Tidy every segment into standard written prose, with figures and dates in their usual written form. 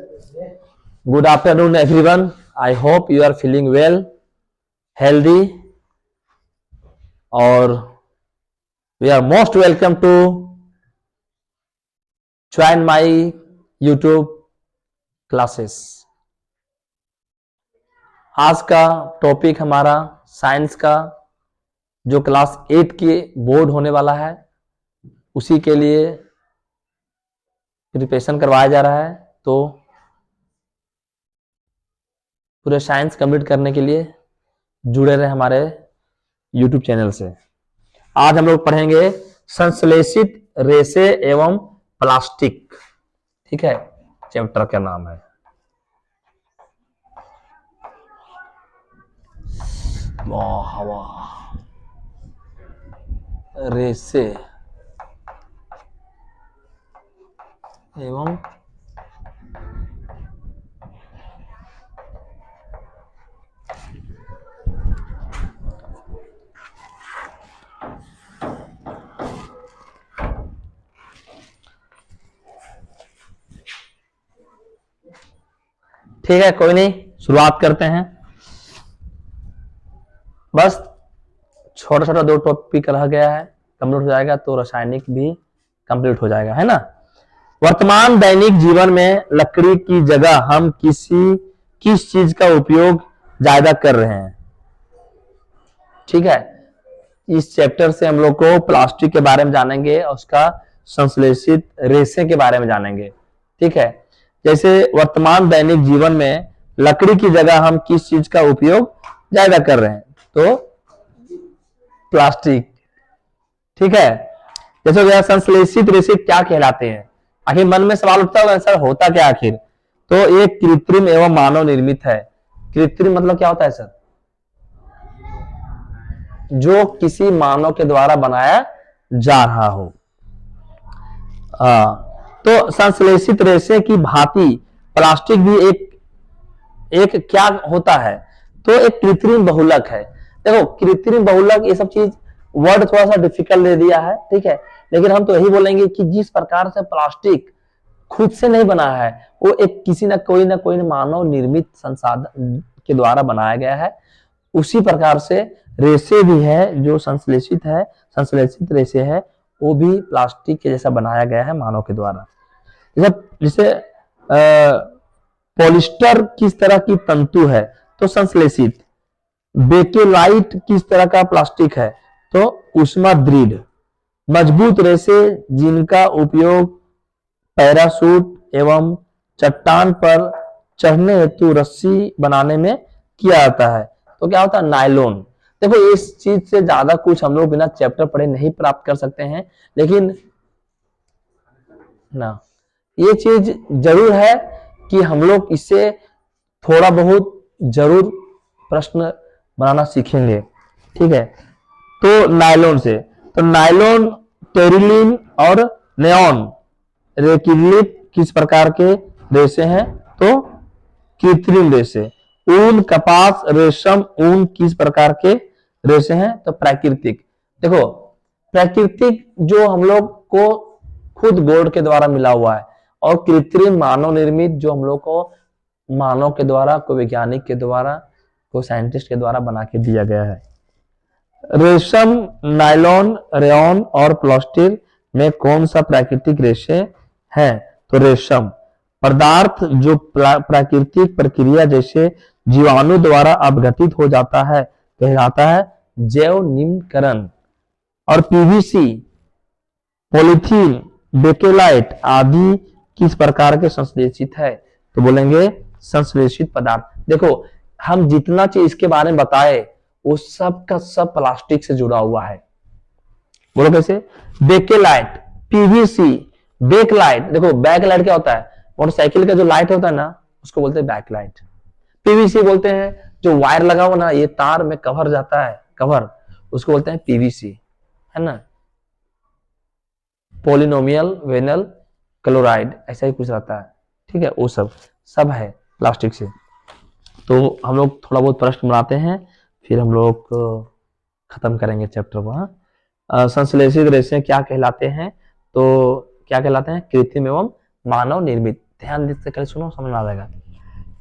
Good afternoon, everyone. I hope you are feeling well, healthy, or we are most welcome to join my YouTube classes. आज का topic हमारा science का जो class 8 के board होने वाला है, उसी के लिए प्रिपरेशन करवाया जा रहा है। तो पूरे साइंस कंप्लीट करने के लिए जुड़े रहे हमारे YouTube चैनल से। आज हम लोग पढ़ेंगे संश्लेषित रेशे एवं प्लास्टिक। ठीक है, चैप्टर का नाम है। हवा रेशे एवं ठीक है, कोई नहीं, शुरुआत करते हैं। बस छोटा छोटा 2 टॉपिक रह गया है, कंप्लीट हो जाएगा तो रासायनिक भी कंप्लीट हो जाएगा, है ना। वर्तमान दैनिक जीवन में लकड़ी की जगह हम किस चीज का उपयोग ज्यादा कर रहे हैं। ठीक है, इस चैप्टर से हम लोग को प्लास्टिक के बारे में जानेंगे और उसका संश्लेषित रेशे के बारे में जानेंगे। ठीक है, जैसे वर्तमान दैनिक जीवन में लकड़ी की जगह हम किस चीज का उपयोग ज्यादा कर रहे हैं, तो प्लास्टिक। ठीक है, जैसे यह संश्लेषित रेशे क्या कहलाते हैं। आखिर मन में सवाल उठता होगा, सर होता क्या आखिर। तो ये कृत्रिम एवं मानव निर्मित है। कृत्रिम मतलब क्या होता है सर, जो किसी मानव के द्वारा बनाया जा रहा हो। तो संश्लेषित रेशे की भांति प्लास्टिक भी एक क्या होता है, तो एक कृत्रिम बहुलक है। देखो, कृत्रिम बहुलक ये सब चीज वर्ड थोड़ा सा डिफिकल्ट दे दिया है, ठीक है, लेकिन हम तो यही बोलेंगे कि जिस प्रकार से प्लास्टिक खुद से नहीं बना है, वो एक किसी ना कोई मानव निर्मित संसाधन के द्वारा बनाया गया है। उसी प्रकार से रेशे भी है, जो संश्लेषित रेशे है, वो भी प्लास्टिक के जैसा बनाया गया है मानव के द्वारा। जैसे पॉलिस्टर किस तरह की तंतु है, तो संश्लेषित। बेकेलाइट किस तरह का प्लास्टिक है, तो ऊष्मादृढ़। मजबूत रेशे जिनका उपयोग पैराशूट एवं चट्टान पर चढ़ने हेतु रस्सी बनाने में किया जाता है, तो क्या होता है, नायलॉन। देखो, इस चीज से ज्यादा कुछ हम लोग बिना चैप्टर पढ़े नहीं प्राप्त कर सकते हैं, लेकिन ना ये चीज जरूर है कि हम लोग इससे थोड़ा बहुत जरूर प्रश्न बनाना सीखेंगे। ठीक है, तो नायलॉन से, तो नायलॉन, टेरिलिन और नेऑन रेकिलिट किस प्रकार के रेशे हैं, तो कृत्रिम रेशे। ऊन, कपास, रेशम, ऊन किस प्रकार के रेशे हैं, तो प्राकृतिक। देखो, प्राकृतिक जो हम लोग को खुद बोर्ड के द्वारा मिला हुआ है, और कृत्रिम मानव निर्मित जो हम लोग को मानव के द्वारा, कोई वैज्ञानिक के द्वारा, कोई साइंटिस्ट के द्वारा बना के दिया गया है। रेशम, नायलॉन, रेयॉन और प्लास्टिक में कौन सा प्राकृतिक रेशे है, तो रेशम। पदार्थ जो प्राकृतिक प्रक्रिया जैसे जीवाणु द्वारा अपघटित हो जाता है कहलाता है जैव निम्नीकरण। और पीवीसी, पॉलीथीन, बेकेलाइट आदि किस प्रकार के संश्लेषित है, तो बोलेंगे संश्लेषित पदार्थ। देखो, हम जितना चीज इसके बारे में बताए वो सब का सब प्लास्टिक से जुड़ा हुआ है। बोलो कैसे, बेकेलाइट, पीवीसी, बैकलाइट। देखो, बैकलाइट क्या होता है, मोटरसाइकिल का जो लाइट होता है ना, उसको बोलते हैं बैकलाइट। पीवीसी बोलते हैं जो वायर लगा हुआ ना, ये तार में कवर जाता है, कवर, उसको बोलते हैं पीवीसी, है ना। पॉलिनोमियल वेनल क्लोराइड, ऐसा ही कुछ रहता है। ठीक है, वो सब है प्लास्टिक से। तो हम लोग थोड़ा बहुत प्रश्न बनाते हैं, फिर हम लोग खत्म करेंगे चैप्टर को। संश्लेषित रेशे क्या कहलाते हैं, तो क्या कहलाते हैं, कृत्रिम एवं मानव निर्मित। ध्यान देते कल सुनो, समझ में आ जाएगा।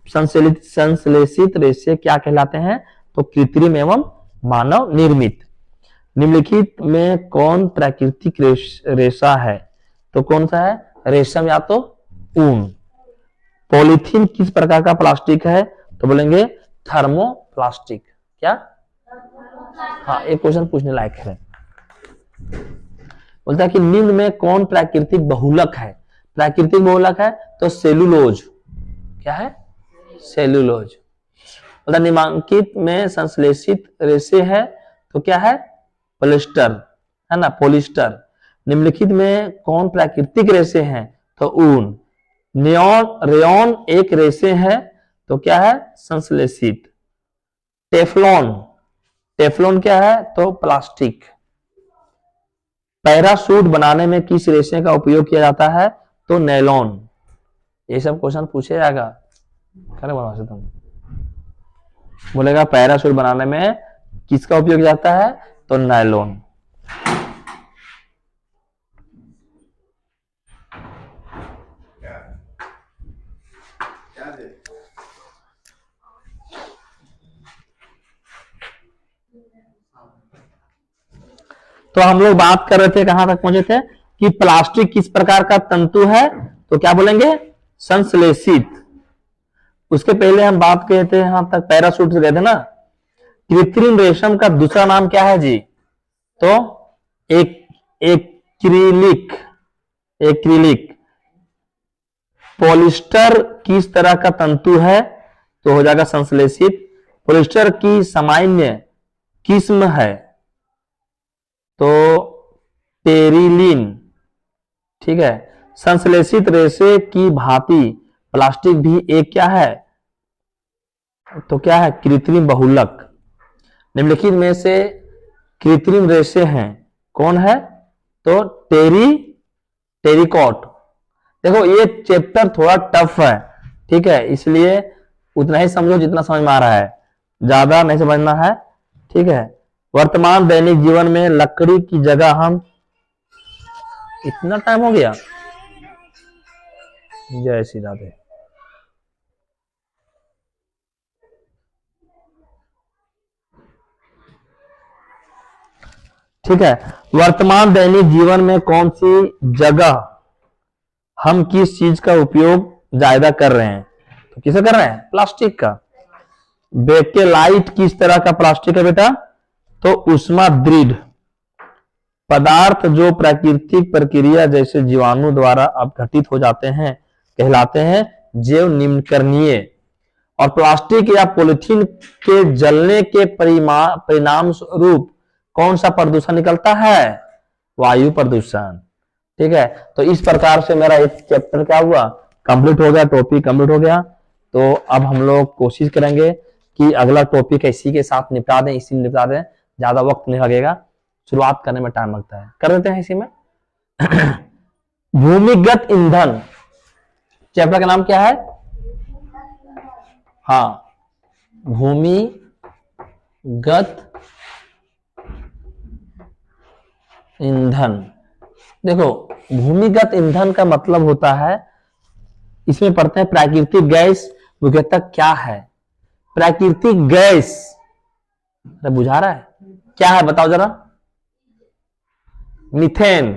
संश्लेषित रेशे क्या कहलाते हैं? तो कृत्रिम एवं मानव निर्मित। निम्नलिखित में कौन प्राकृतिक रेशा है? तो कौन सा है? रेशम या तो ऊन। पॉलीथीन किस प्रकार का प्लास्टिक है? तो बोलेंगे थर्मोप्लास्टिक। क्या? हाँ, एक क्वेश्चन पूछने लायक है। बोलता है कि निम्न में कौन प्राकृतिक बहुलक है? प्राकृतिक बहुलक है तो सेलुलोज। क्या है? सेलुलोज। बोलता निम्नलिखित में संश्लेषित रेशे है तो क्या है? पॉलिस्टर, है ना, पॉलिस्टर। निम्नलिखित में कौन प्राकृतिक रेशे हैं? तो ऊन। रेयॉन एक रेशे है तो क्या है? संश्लेषित। टेफ्लॉन, टेफ्लॉन क्या है? तो प्लास्टिक। पैराशूट बनाने में किस रेशे का उपयोग किया जाता है? तो नायलॉन। ये सब क्वेश्चन पूछे जाएगा। करे बना से तुम बोलेगा पैराशूट बनाने में किसका उपयोग जाता है? तो नायलॉन। तो हम लोग बात कर रहे थे, कहां तक पहुंचे थे कि प्लास्टिक किस प्रकार का तंतु है? तो क्या बोलेंगे? संश्लेषित। उसके पहले हम बात किए थे यहां तक पैराशूट से गए थे ना। कृत्रिम रेशम का दूसरा नाम क्या है जी? तो एक्रिलिक। एक्रिलिक। पॉलिस्टर किस तरह का तंतु है? तो हो जाएगा संश्लेषित। पॉलिस्टर की सामान्य किस्म है तो टेरिलिन। ठीक है। संश्लेषित रेशे की भांति प्लास्टिक भी एक क्या है? तो क्या है? कृत्रिम बहुलक। निम्नलिखित में से कृत्रिम रेशे हैं कौन है? तो टेरिकॉट। देखो ये चैप्टर थोड़ा टफ है, ठीक है, इसलिए उतना ही समझो जितना समझ में आ रहा है, ज्यादा नहीं समझना है, ठीक है। वर्तमान दैनिक जीवन में लकड़ी की जगह हम, इतना टाइम हो गया, जय श्री राधे। ठीक है। वर्तमान दैनिक जीवन में कौन सी जगह हम किस चीज का उपयोग ज्यादा कर रहे हैं? तो किसे कर रहे हैं? प्लास्टिक का। बेकेलाइट किस तरह का प्लास्टिक है बेटा? तो उष्मा दृढ़ पदार्थ जो प्राकृतिक प्रक्रिया जैसे जीवाणु द्वारा अपघटित हो जाते हैं कहलाते हैं जैव निम्नकरणीय। और प्लास्टिक या पॉलिथीन के जलने के परिणाम स्वरूप कौन सा प्रदूषण निकलता है? वायु प्रदूषण। ठीक है। तो इस प्रकार से मेरा एक चैप्टर क्या हुआ? कंप्लीट हो गया, टॉपिक कंप्लीट हो गया। तो अब हम लोग कोशिश करेंगे कि अगला टॉपिक इसी के साथ निपटा दें, इसी में निपटा दें, ज्यादा वक्त नहीं लगेगा, शुरुआत करने में टाइम लगता है, कर देते हैं इसी में। भूमिगत ईंधन, चैप्टर का नाम क्या है? हाँ, भूमिगत ईंधन। देखो, भूमिगत ईंधन का मतलब होता है, इसमें पढ़ते हैं प्राकृतिक गैस मुख्यतः क्या है? प्राकृतिक गैस बुझा रहा है क्या है? बताओ जरा। मीथेन।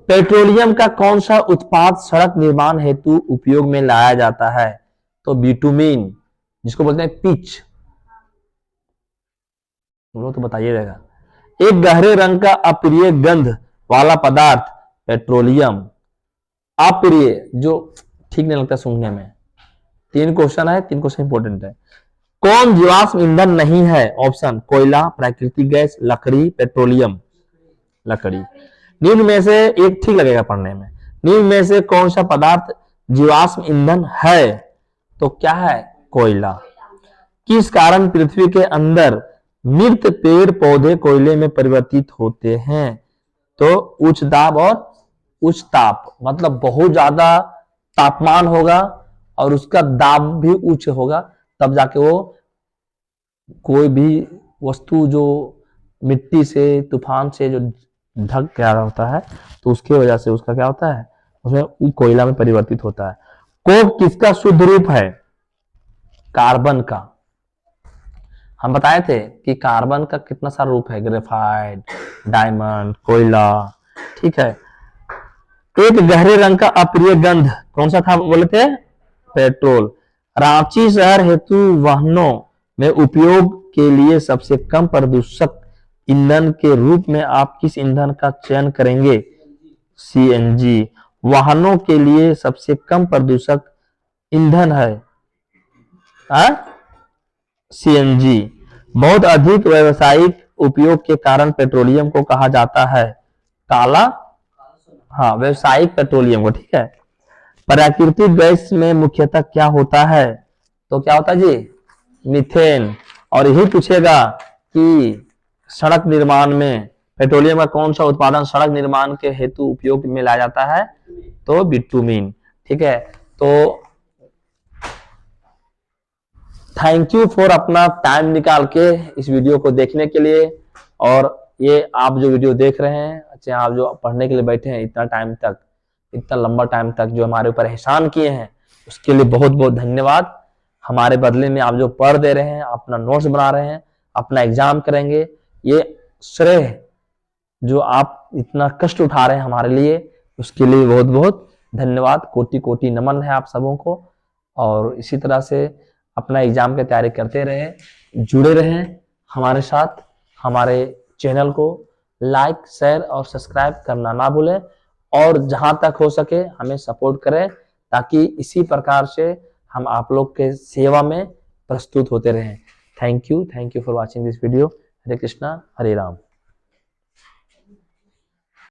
पेट्रोलियम का कौन सा उत्पाद सड़क निर्माण हेतु उपयोग में लाया जाता है? तो बिटुमिन, जिसको बोलते हैं पिच। तुम लोग तो बताइएगा। एक गहरे रंग का अप्रिय गंध वाला पदार्थ पेट्रोलियम। अप्रिय, जो ठीक नहीं लगता सुनने में। 3 क्वेश्चन है, 3 क्वेश्चन इंपोर्टेंट है। कौन जीवाश्म ईंधन नहीं है? ऑप्शन कोयला, प्राकृतिक गैस, लकड़ी, पेट्रोलियम। लकड़ी। निम्न में से एक ठीक लगेगा पढ़ने में। निम्न में से कौन सा पदार्थ जीवाश्म ईंधन है? तो क्या है? कोयला। किस कारण पृथ्वी के अंदर मृत पेड़ पौधे कोयले में परिवर्तित होते हैं? तो उच्च दाब और उच्च ताप, मतलब बहुत ज्यादा तापमान होगा और उसका दाब भी उच्च होगा, तब जाके वो कोई भी वस्तु जो मिट्टी से, तूफान से जो ढक गया होता है, तो उसकी वजह से उसका क्या होता है? उसमें कोयला में परिवर्तित होता है। कोक किसका शुद्ध रूप है? कार्बन का। हम बताए थे कि कार्बन का कितना सारा रूप है, ग्रेफाइट, डायमंड, कोयला, ठीक है। एक गहरे रंग का अप्रिय गंध कौन सा था बोले थे? पेट्रोल। रांची शहर हेतु वाहनों में उपयोग के लिए सबसे कम प्रदूषक ईंधन के रूप में आप किस ईंधन का चयन करेंगे? सीएनजी। वाहनों के लिए सबसे कम प्रदूषक ईंधन है सीएनजी। बहुत अधिक व्यावसायिक उपयोग के कारण पेट्रोलियम को कहा जाता है काला, हाँ, व्यावसायिक पेट्रोलियम को, ठीक है। प्राकृतिक गैस में मुख्यतः क्या होता है? तो क्या होता है जी? मीथेन। और यही पूछेगा कि सड़क निर्माण में पेट्रोलियम का कौन सा उत्पादन सड़क निर्माण के हेतु उपयोग में लाया जाता है? तो बिटुमिन, ठीक है। तो थैंक यू फॉर अपना टाइम निकाल के इस वीडियो को देखने के लिए। और ये आप जो वीडियो देख रहे हैं, अच्छा, आप जो पढ़ने के लिए बैठे हैं इतना टाइम तक, इतना लंबा टाइम तक जो हमारे ऊपर एहसान किए हैं, उसके लिए बहुत बहुत धन्यवाद। हमारे बदले में आप जो पढ़ दे रहे हैं, अपना नोट्स बना रहे हैं, अपना एग्जाम करेंगे, ये श्रेय जो आप इतना कष्ट उठा रहे हैं हमारे लिए, उसके लिए बहुत बहुत धन्यवाद। कोटि कोटि नमन है आप सबों को। और इसी तरह से अपना एग्जाम की तैयारी करते रहें, जुड़े रहें हमारे साथ। हमारे चैनल को लाइक, शेयर और सब्सक्राइब करना ना भूलें। और जहां तक हो सके हमें सपोर्ट करें, ताकि इसी प्रकार से हम आप लोग के सेवा में प्रस्तुत होते रहें। Thank you for watching this video. Hare Krishna, Hare Ram.